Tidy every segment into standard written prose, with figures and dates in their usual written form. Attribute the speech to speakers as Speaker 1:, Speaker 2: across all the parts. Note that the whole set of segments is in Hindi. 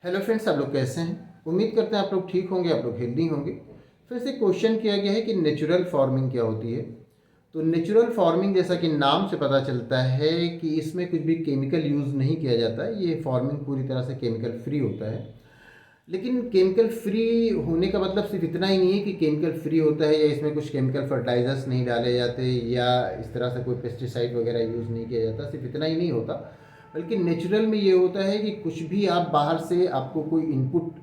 Speaker 1: हेलो फ्रेंड्स, आप लोग कैसे हैं? उम्मीद करते हैं आप लोग ठीक होंगे, आप लोग हेल्दी होंगे। फिर से क्वेश्चन किया गया है कि नेचुरल फार्मिंग क्या होती है। तो नेचुरल फार्मिंग जैसा कि नाम से पता चलता है कि इसमें कुछ भी केमिकल यूज़ नहीं किया जाता है। ये फार्मिंग पूरी तरह से केमिकल फ्री होता है। लेकिन केमिकल फ्री होने का मतलब सिर्फ इतना ही नहीं है कि केमिकल फ्री होता है या इसमें कुछ केमिकल फर्टिलाइजर्स नहीं डाले जाते या इस तरह से कोई पेस्टिसाइड वगैरह यूज़ नहीं किया जाता। सिर्फ इतना ही नहीं होता, बल्कि नेचुरल में ये होता है कि कुछ भी आप बाहर से आपको कोई इनपुट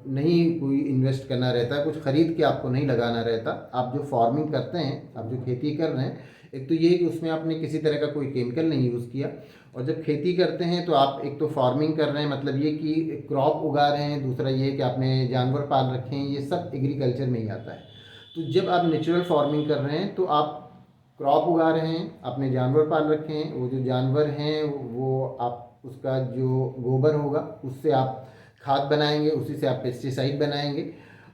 Speaker 1: नहीं कोई इन्वेस्ट करना रहता, कुछ ख़रीद के आपको नहीं लगाना रहता। आप जो फार्मिंग करते हैं, आप जो खेती कर रहे हैं, एक तो ये है कि उसमें आपने किसी तरह का कोई केमिकल नहीं यूज़ किया। और जब खेती करते हैं तो आप एक तो फार्मिंग कर रहे हैं, मतलब ये कि क्रॉप उगा रहे हैं। दूसरा ये है कि आपने जानवर पाल रखे हैं। ये सब एग्रीकल्चर में ही आता है। तो जब आप नेचुरल फार्मिंग कर रहे हैं तो आप क्रॉप उगा रहे हैं, अपने जानवर पाल रखे हैं। वो जो जानवर हैं वो आप उसका जो गोबर होगा उससे आप खाद बनाएंगे, उसी से आप पेस्टिसाइड बनाएंगे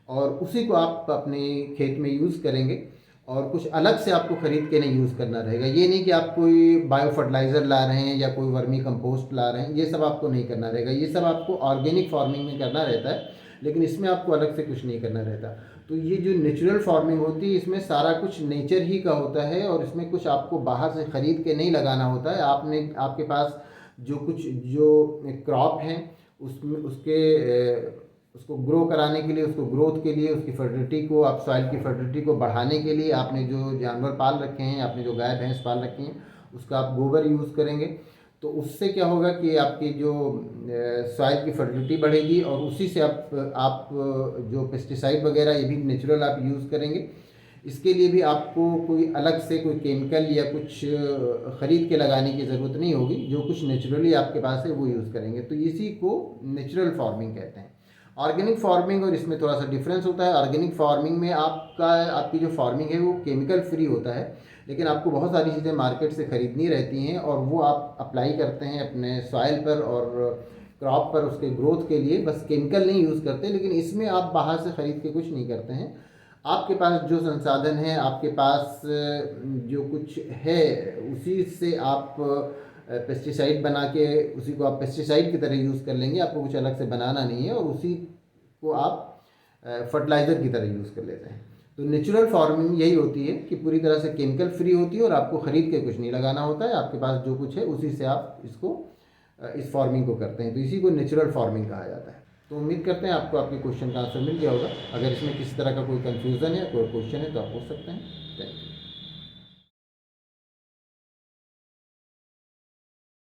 Speaker 1: और उसी को आप अपने खेत में यूज़ करेंगे। और कुछ अलग से आपको ख़रीद के नहीं यूज़ करना रहेगा। ये नहीं कि आप कोई बायो फर्टिलाइज़र ला रहे हैं या कोई वर्मी कंपोस्ट ला रहे हैं, ये सब आपको नहीं करना रहेगा। ये सब आपको ऑर्गेनिक फार्मिंग में करना रहता है, लेकिन इसमें आपको अलग से कुछ नहीं करना रहता। तो ये जो नेचुरल फार्मिंग होती है, इसमें सारा कुछ नेचर ही का होता है और इसमें कुछ आपको बाहर से ख़रीद के नहीं लगाना होता है। आपके पास जो क्रॉप हैं उसमें उसको ग्रो कराने के लिए, उसको ग्रोथ के लिए, उसकी फर्टिलिटी को, आप सॉइल की फर्टिलिटी को बढ़ाने के लिए आपने जो जानवर पाल रखे हैं, आपने जो गाय भैंस पाल रखी हैं, उसका आप गोबर यूज़ करेंगे। तो उससे क्या होगा कि आपकी जो सॉइल की फर्टिलिटी बढ़ेगी और उसी से आप जो पेस्टिसाइड वगैरह ये भी नेचुरल आप यूज़ करेंगे। इसके लिए भी आपको कोई अलग से कोई केमिकल या कुछ ख़रीद के लगाने की ज़रूरत नहीं होगी। जो कुछ नेचुरली आपके पास है वो यूज़ करेंगे। तो इसी को नेचुरल फार्मिंग कहते हैं। ऑर्गेनिक फार्मिंग और इसमें थोड़ा सा डिफरेंस होता है। ऑर्गेनिक फार्मिंग में आपकी जो फार्मिंग है वो केमिकल फ्री होता है, लेकिन आपको बहुत सारी चीज़ें मार्केट से ख़रीदनी रहती हैं और वो आप अप्लाई करते हैं अपने सॉइल पर और क्रॉप पर, उसके ग्रोथ के लिए। बस केमिकल नहीं यूज़ करते, लेकिन इसमें आप बाहर से ख़रीद के कुछ नहीं करते हैं। आपके पास जो संसाधन है, आपके पास जो कुछ है, उसी से आप पेस्टिसाइड बना के उसी को आप पेस्टिसाइड की तरह यूज़ कर लेंगे। आपको कुछ अलग से बनाना नहीं है और उसी को आप फर्टिलाइज़र की तरह यूज़ कर लेते हैं। तो नेचुरल फार्मिंग यही होती है कि पूरी तरह से केमिकल फ्री होती है और आपको ख़रीद के कुछ नहीं लगाना होता है। आपके पास जो कुछ है उसी से आप इस फार्मिंग को करते हैं। तो इसी को नेचुरल फार्मिंग कहा जाता है। तो उम्मीद करते हैं आपको आपके क्वेश्चन का आंसर मिल गया होगा। अगर इसमें किसी तरह का कोई कन्फ्यूज़न है, कोई क्वेश्चन है तो आप पूछ सकते हैं। Thank you.